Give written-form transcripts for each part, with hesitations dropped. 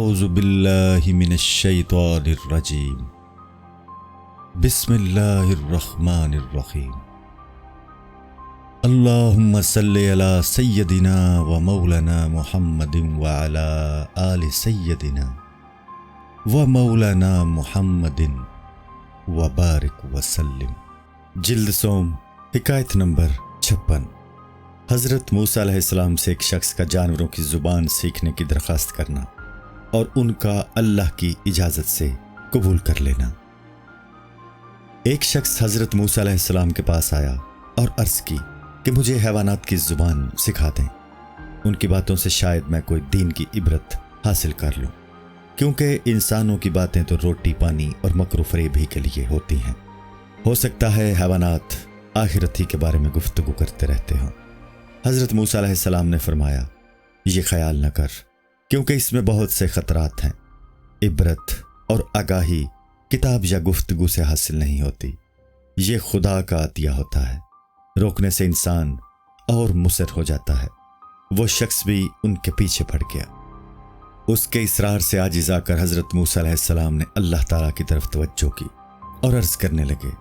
اعوذ باللہ من الشیطان الرجیم بسم اللہ الرحمن الرحیم اللہم صلی علی سیدنا و مولانا محمد وعلی آل سیدنا و مولانا محمد وبارک وسلم۔ جلد سوم، حکایت نمبر 56۔ حضرت موسیٰ علیہ السلام سے ایک شخص کا جانوروں کی زبان سیکھنے کی درخواست کرنا اور ان کا اللہ کی اجازت سے قبول کر لینا۔ ایک شخص حضرت موسیٰ علیہ السلام کے پاس آیا اور عرض کی کہ مجھے حیوانات کی زبان سکھا دیں، ان کی باتوں سے شاید میں کوئی دین کی عبرت حاصل کر لوں، کیونکہ انسانوں کی باتیں تو روٹی پانی اور مکر و فریب ہی کے لیے ہوتی ہیں۔ ہو سکتا ہے حیوانات آخرت ہی کے بارے میں گفتگو کرتے رہتے ہوں۔ حضرت موسیٰ علیہ السلام نے فرمایا، یہ خیال نہ کر، کیونکہ اس میں بہت سے خطرات ہیں۔ عبرت اور آگاہی کتاب یا گفتگو سے حاصل نہیں ہوتی، یہ خدا کا عطیہ ہوتا ہے۔ روکنے سے انسان اور مصر ہو جاتا ہے۔ وہ شخص بھی ان کے پیچھے پڑ گیا۔ اس کے اصرار سے عاجز آ کر حضرت موسیٰ علیہ السلام نے اللہ تعالیٰ کی طرف توجہ کی اور عرض کرنے لگے۔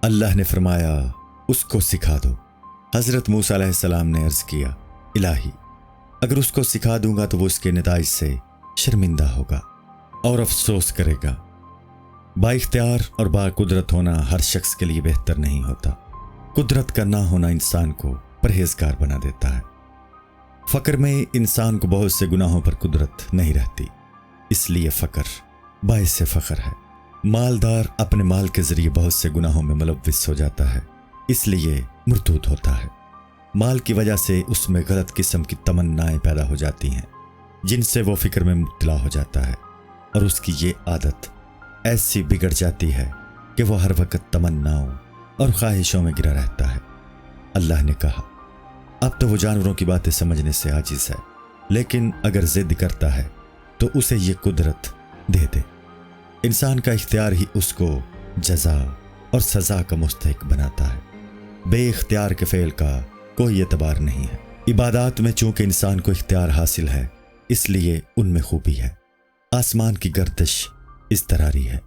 اللہ نے فرمایا، اس کو سکھا دو۔ حضرت موسیٰ علیہ السلام نے عرض کیا، الہی، اگر اس کو سکھا دوں گا تو وہ اس کے نتائج سے شرمندہ ہوگا اور افسوس کرے گا۔ با اختیار اور با قدرت ہونا ہر شخص کے لیے بہتر نہیں ہوتا۔ قدرت کا نہ ہونا انسان کو پرہیزگار بنا دیتا ہے۔ فقر میں انسان کو بہت سے گناہوں پر قدرت نہیں رہتی، اس لیے فقر باعث فخر ہے۔ مالدار اپنے مال کے ذریعے بہت سے گناہوں میں ملوث ہو جاتا ہے، اس لیے مردود ہوتا ہے۔ مال کی وجہ سے اس میں غلط قسم کی تمنائیں پیدا ہو جاتی ہیں، جن سے وہ فکر میں مبتلا ہو جاتا ہے، اور اس کی یہ عادت ایسی بگڑ جاتی ہے کہ وہ ہر وقت تمناؤں اور خواہشوں میں گرا رہتا ہے۔ اللہ نے کہا، اب تو وہ جانوروں کی باتیں سمجھنے سے عاجز ہے، لیکن اگر ضد کرتا ہے تو اسے یہ قدرت دے دے۔ انسان کا اختیار ہی اس کو جزا اور سزا کا مستحق بناتا ہے۔ بے اختیار کے فعل کا کوئی اعتبار نہیں ہے۔ عبادات میں چونکہ انسان کو اختیار حاصل ہے، اس لیے ان میں خوبی ہے۔ آسمان کی گردش اضطراری ہے،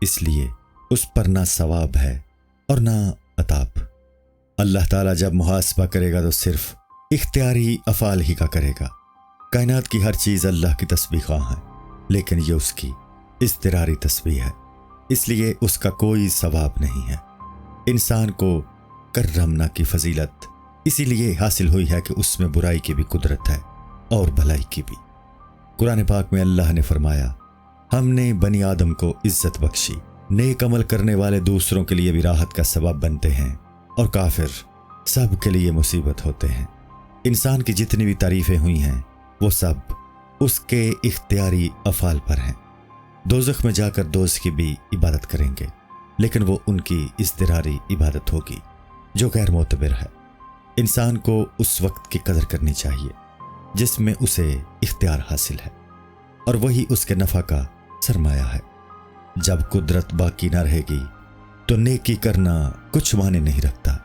اس لیے اس پر نہ ثواب ہے اور نہ عطاب۔ اللہ تعالیٰ جب محاسبہ کرے گا تو صرف اختیاری افعال ہی کا کرے گا۔ کائنات کی ہر چیز اللہ کی تسبیح خواہ ہے، لیکن یہ اس کی اضطراری تسبیح ہے، اس لیے اس کا کوئی ثواب نہیں ہے۔ انسان کو کرمنا کی فضیلت اسی لیے حاصل ہوئی ہے کہ اس میں برائی کی بھی قدرت ہے اور بھلائی کی بھی۔ قرآن پاک میں اللہ نے فرمایا، ہم نے بنی آدم کو عزت بخشی، نیک عمل کرنے والے دوسروں کے لیے بھی راحت کا سبب بنتے ہیں اور کافر سب کے لیے مصیبت ہوتے ہیں۔ انسان کی جتنی بھی تعریفیں ہوئی ہیں وہ سب اس کے اختیاری افعال پر ہیں۔ دوزخ میں جا کر دوست کی بھی عبادت کریں گے، لیکن وہ ان کی اضطراری عبادت ہوگی جو غیر معتبر ہے۔ انسان کو اس وقت کی قدر کرنی چاہیے جس میں اسے اختیار حاصل ہے، اور وہی اس کے نفع کا سرمایہ ہے۔ جب قدرت باقی نہ رہے گی تو نیکی کرنا کچھ معنی نہیں رکھتا۔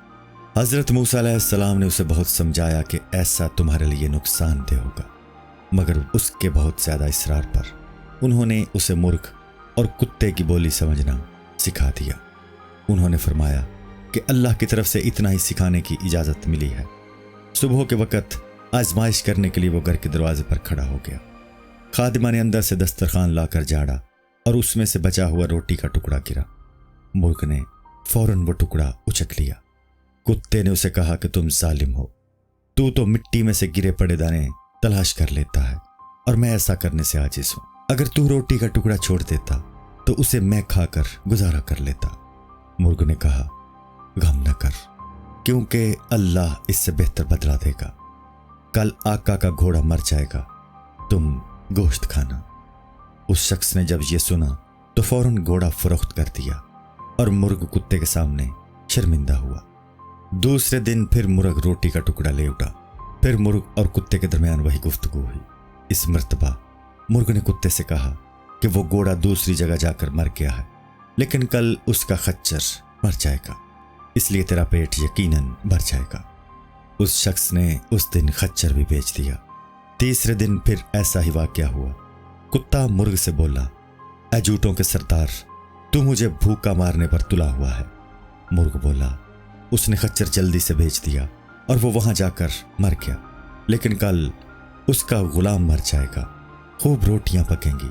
حضرت موسیٰ علیہ السلام نے اسے بہت سمجھایا کہ ایسا تمہارے لیے نقصان دہ ہوگا، مگر اس کے بہت زیادہ اصرار پر انہوں نے اسے مرغ اور کتے کی بولی سمجھنا سکھا دیا۔ انہوں نے فرمایا کہ اللہ کی طرف سے اتنا ہی سکھانے کی اجازت ملی ہے۔ صبح کے وقت آزمائش کرنے کے لیے وہ گھر کے دروازے پر کھڑا ہو گیا۔ خادمہ نے اندر سے دسترخوان لا کر جھاڑا اور اس میں سے بچا ہوا روٹی کا ٹکڑا گرا۔ مرغ نے فوراً وہ ٹکڑا اچک لیا۔ کتے نے اسے کہا کہ تم ظالم ہو، تو مٹی میں سے گرے پڑے دانے تلاش کر لیتا ہے، اور میں ایسا کرنے سے عاجز ہوں۔ اگر تو روٹی کا ٹکڑا چھوڑ دیتا تو اسے میں کھا کر گزارا کر لیتا۔ مرغ نے کہا، غم نہ کر، کیونکہ اللہ اس سے بہتر بدلہ دے گا۔ کل آقا کا گھوڑا مر جائے گا، تم گوشت کھانا۔ اس شخص نے جب یہ سنا تو فوراً گھوڑا فروخت کر دیا، اور مرغ کتے کے سامنے شرمندہ ہوا۔ دوسرے دن پھر مرغ روٹی کا ٹکڑا لے اٹھا۔ پھر مرغ اور کتے کے درمیان وہی گفتگو ہوئی۔ اس مرتبہ مرغ نے کتے سے کہا کہ وہ گھوڑا دوسری جگہ جا کر مر گیا ہے، لیکن کل اس کا خچر مر جائے گا، اس لیے تیرا پیٹ یقیناً بھر جائے گا۔ اس شخص نے اس دن خچر بھی بیچ دیا۔ تیسرے دن پھر ایسا ہی واقعہ ہوا۔ کتا مرغ سے بولا، اے جھوٹوں کے سردار، تو مجھے بھوکا مارنے پر تلا ہوا ہے۔ مرغ بولا، اس نے خچر جلدی سے بھیج دیا اور وہ وہاں جا کر مر گیا، لیکن کل اس کا غلام مر جائے گا، خوب روٹیاں پکیں گی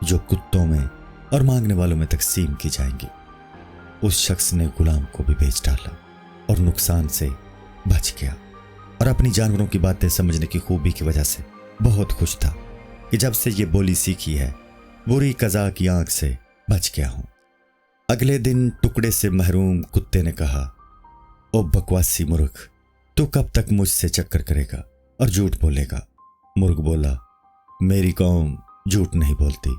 جو کتوں میں اور مانگنے والوں میں تقسیم کی جائیں گی۔ اس شخص نے غلام کو بھی بیچ ڈالا اور نقصان سے بچ گیا، اور اپنی جانوروں کی باتیں سمجھنے کی خوبی کی وجہ سے بہت خوش تھا کہ جب سے یہ بولی سیکھی ہے بری قضا کی آنکھ سے بچ گیا ہوں۔ اگلے دن ٹکڑے سے محروم کتے نے کہا، او بکواسی مرغ، تو کب تک مجھ سے چکر کرے گا اور جھوٹ بولے گا؟ مرغ بولا، میری قوم جھوٹ نہیں بولتی،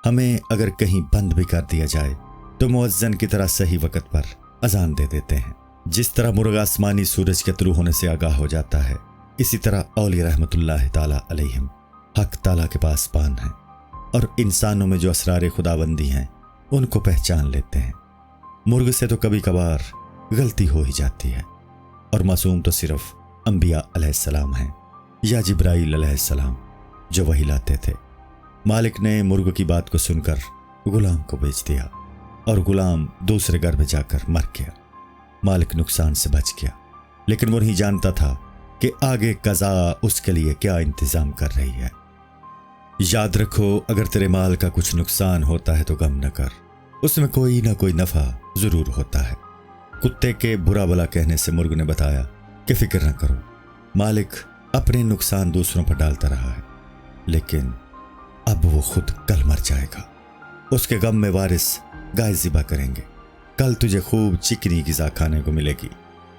ہمیں اگر کہیں بند بھی کر دیا جائے تو مؤذن کی طرح صحیح وقت پر اذان دے دیتے ہیں۔ جس طرح مرغ آسمانی سورج کے طلوع ہونے سے آگاہ ہو جاتا ہے، اسی طرح اولیاء رحمت اللہ تعالی علیہم حق تعالی کے پاس پان ہیں، اور انسانوں میں جو اسرار خداوندی ہیں ان کو پہچان لیتے ہیں۔ مرغ سے تو کبھی کبھار غلطی ہو ہی جاتی ہے، اور معصوم تو صرف انبیاء علیہ السلام ہیں یا جبرائیل علیہ السلام جو وحی لاتے تھے۔ مالک نے مرغ کی بات کو سن کر غلام کو بیچ دیا، اور غلام دوسرے گھر میں جا کر مر گیا۔ مالک نقصان سے بچ گیا، لیکن وہ نہیں جانتا تھا کہ آگے قضا اس کے لیے کیا انتظام کر رہی ہے۔ یاد رکھو، اگر تیرے مال کا کچھ نقصان ہوتا ہے تو غم نہ کر، اس میں کوئی نہ کوئی نفع ضرور ہوتا ہے۔ کتے کے برا بلا کہنے سے مرغ نے بتایا کہ فکر نہ کرو، مالک اپنے نقصان دوسروں پر ڈالتا رہا ہے، لیکن اب وہ خود کل مر جائے گا۔ اس کے غم میں وارث گائے ذبح کریں گے، کل تجھے خوب چکنی غذا کھانے کو ملے گی۔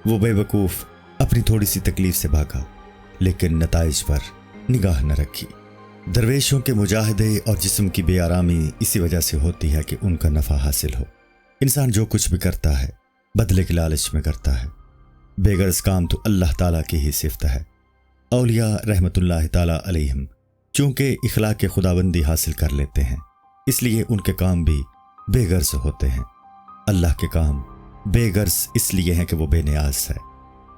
وہ بے وقوف اپنی تھوڑی سی تکلیف سے بھاگا، لیکن نتائج پر نگاہ نہ رکھی۔ درویشوں کے مجاہدے اور جسم کی بے آرامی اسی وجہ سے ہوتی ہے کہ ان کا نفع حاصل ہو۔ انسان جو کچھ بھی کرتا ہے بدلے کے لالچ میں کرتا ہے، بے غرض کام تو اللہ تعالیٰ کی ہی صفت ہے۔ اولیاء رحمت اللہ تعالیٰ علیہم چونکہ اخلاق خداوندی حاصل کر لیتے ہیں، اس لیے ان کے کام بھی بے غرض ہوتے ہیں۔ اللہ کے کام بے غرض اس لیے ہیں کہ وہ بے نیاز ہے،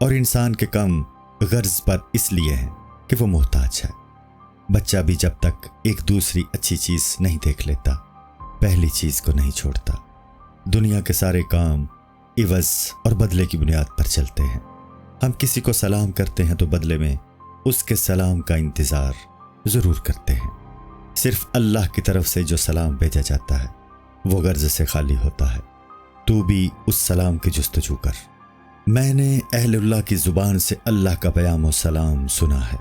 اور انسان کے کام غرض پر اس لیے ہیں کہ وہ محتاج ہے۔ بچہ بھی جب تک ایک دوسری اچھی چیز نہیں دیکھ لیتا، پہلی چیز کو نہیں چھوڑتا۔ دنیا کے سارے کام عوض اور بدلے کی بنیاد پر چلتے ہیں۔ ہم کسی کو سلام کرتے ہیں تو بدلے میں اس کے سلام کا انتظار ضرور کرتے ہیں۔ صرف اللہ کی طرف سے جو سلام بھیجا جاتا ہے وہ غرض سے خالی ہوتا ہے۔ تو بھی اس سلام کی جستجو کر۔ میں نے اہل اللہ کی زبان سے اللہ کا پیام و سلام سنا ہے،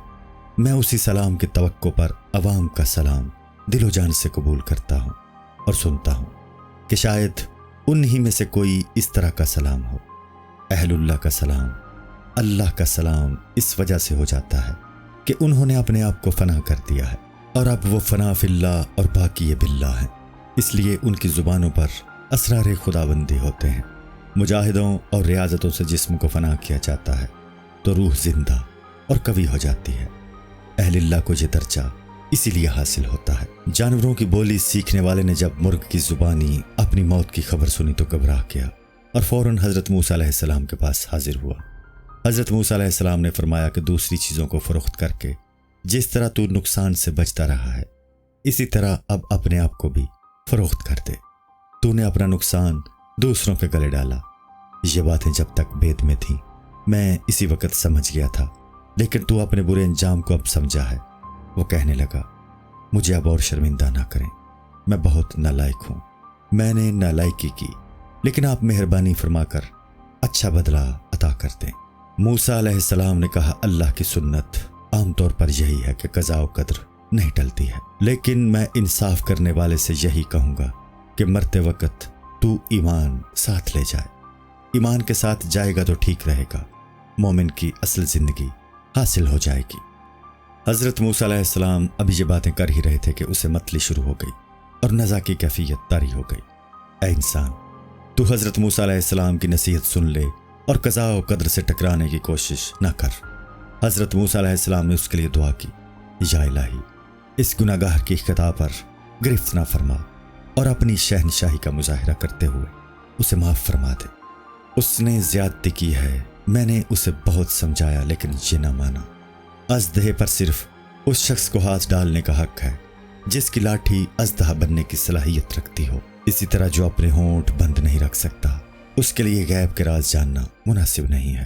میں اسی سلام کی توقع پر عوام کا سلام دل و جان سے قبول کرتا ہوں اور سنتا ہوں کہ شاید انہی میں سے کوئی اس طرح کا سلام ہو۔ اہل اللہ کا سلام اللہ کا سلام اس وجہ سے ہو جاتا ہے کہ انہوں نے اپنے آپ کو فنا کر دیا ہے، اور اب وہ فنا فی اللہ اور باقی باللہ ہیں، اس لیے ان کی زبانوں پر اسرار خداوندی ہوتے ہیں۔ مجاہدوں اور ریاضتوں سے جسم کو فنا کیا جاتا ہے تو روح زندہ اور قوی ہو جاتی ہے۔ اہل اللہ کو یہ درجہ اسی لیے حاصل ہوتا ہے۔ جانوروں کی بولی سیکھنے والے نے جب مرغ کی زبانی اپنی موت کی خبر سنی تو گھبرا گیا، اور فوراً حضرت موسیٰ علیہ السلام کے پاس حاضر ہوا۔ حضرت موسیٰ علیہ السلام نے فرمایا کہ دوسری چیزوں کو فروخت کر کے جس طرح تو نقصان سے بچتا رہا ہے، اسی طرح اب اپنے آپ کو بھی فروخت کر دے۔ تو نے اپنا نقصان دوسروں کے گلے ڈالا۔ یہ باتیں جب تک بید میں تھیں میں اسی وقت سمجھ گیا تھا، لیکن تو اپنے برے انجام کو اب سمجھا ہے۔ وہ کہنے لگا، مجھے اب اور شرمندہ نہ کریں، میں بہت نالائق ہوں، میں نے نالائقی کی، لیکن آپ مہربانی فرما کر اچھا بدلہ عطا کر دیں۔ موسیٰ علیہ السلام نے کہا، اللہ کی سنت عام طور پر یہی ہے کہ قضاء و قدر نہیں ٹلتی ہے، لیکن میں انصاف کرنے والے سے یہی کہوں گا کہ مرتے وقت تو ایمان ساتھ لے جائے۔ ایمان کے ساتھ جائے گا تو ٹھیک رہے گا، مومن کی اصل زندگی حاصل ہو جائے گی۔ حضرت موسیٰ علیہ السلام ابھی یہ باتیں کر ہی رہے تھے کہ اسے متلی شروع ہو گئی اور نزا کی کیفیت طاری ہو گئی۔ اے انسان، تو حضرت موسیٰ علیہ السلام کی نصیحت سن لے اور قضاء و قدر سے ٹکرانے کی کوشش نہ کر۔ حضرت موسیٰ علیہ السلام نے اس کے لیے دعا کی، یا الہی، اس گناہ گار کی خطا پر گرفت نہ فرما اور اپنی شہنشاہی کا مظاہرہ کرتے ہوئے اسے معاف فرما دے۔ اس نے زیادتی کی ہے، میں نے اسے بہت سمجھایا لیکن یہ نہ مانا۔ ازدہے پر صرف اس شخص کو ہاتھ ڈالنے کا حق ہے جس کی لاٹھی اژدہا بننے کی صلاحیت رکھتی ہو، اسی طرح جو اپنے ہونٹ بند نہیں رکھ سکتا، اس کے لیے غیب کے راز جاننا مناسب نہیں ہے۔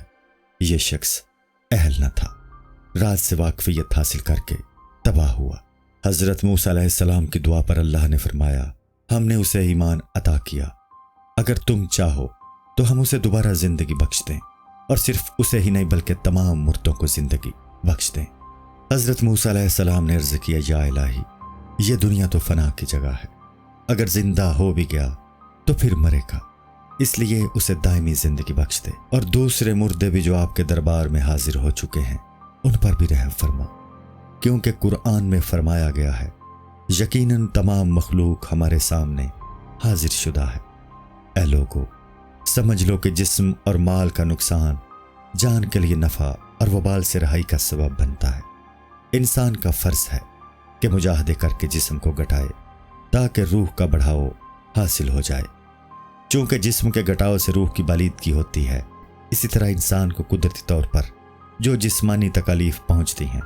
یہ شخص اہل نہ تھا، راز سے واقفیت حاصل کر کے تباہ ہوا۔ حضرت موسیٰ علیہ السلام کی دعا پر اللہ نے فرمایا، ہم نے اسے ایمان عطا کیا، اگر تم چاہو تو ہم اسے دوبارہ زندگی بخش دیں، اور صرف اسے ہی نہیں بلکہ تمام مردوں کو زندگی بخش دیں۔ حضرت موسیٰ علیہ السلام نے عرض کیا، یا الہی، یہ دنیا تو فنا کی جگہ ہے، اگر زندہ ہو بھی گیا تو پھر مرے گا، اس لیے اسے دائمی زندگی بخش دے، اور دوسرے مردے بھی جو آپ کے دربار میں حاضر ہو چکے ہیں ان پر بھی رحم فرما، کیونکہ قرآن میں فرمایا گیا ہے، یقیناً تمام مخلوق ہمارے سامنے حاضر شدہ ہے۔ اے لوگو، سمجھ لو کہ جسم اور مال کا نقصان جان کے لیے نفع اور وبال سے رہائی کا سبب بنتا ہے۔ انسان کا فرض ہے کہ مجاہدے کر کے جسم کو گھٹائے تاکہ روح کا بڑھاؤ حاصل ہو جائے۔ چونکہ جسم کے گھٹاؤ سے روح کی بالیدگی ہوتی ہے، اسی طرح انسان کو قدرتی طور پر جو جسمانی تکالیف پہنچتی ہیں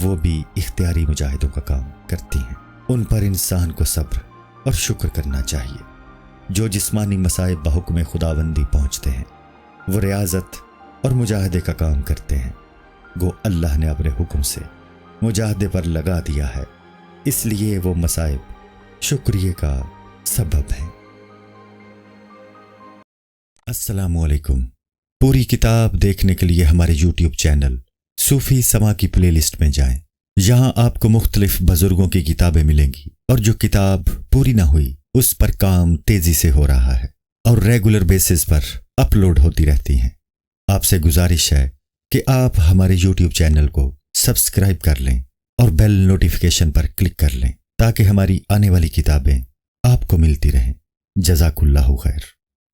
وہ بھی اختیاری مجاہدوں کا کام کرتی ہیں، ان پر انسان کو صبر اور شکر کرنا چاہیے۔ جو جسمانی مصائب بحکم خداوندی پہنچتے ہیں وہ ریاضت اور مجاہدے کا کام کرتے ہیں، گو اللہ نے اپنے حکم سے مجاہدے پر لگا دیا ہے، اس لیے وہ مصائب شکریہ کا سبب ہیں۔ السلام علیکم۔ پوری کتاب دیکھنے کے لیے ہمارے یوٹیوب چینل صوفی سما کی پلے لسٹ میں جائیں، یہاں آپ کو مختلف بزرگوں کی کتابیں ملیں گی، اور جو کتاب پوری نہ ہوئی اس پر کام تیزی سے ہو رہا ہے اور ریگولر بیسس پر اپلوڈ ہوتی رہتی ہیں۔ آپ سے گزارش ہے کہ آپ ہمارے یوٹیوب چینل کو سبسکرائب کر لیں اور بیل نوٹیفیکیشن پر کلک کر لیں تاکہ ہماری آنے والی کتابیں آپ کو ملتی رہیں۔ جزاک اللہ خیر۔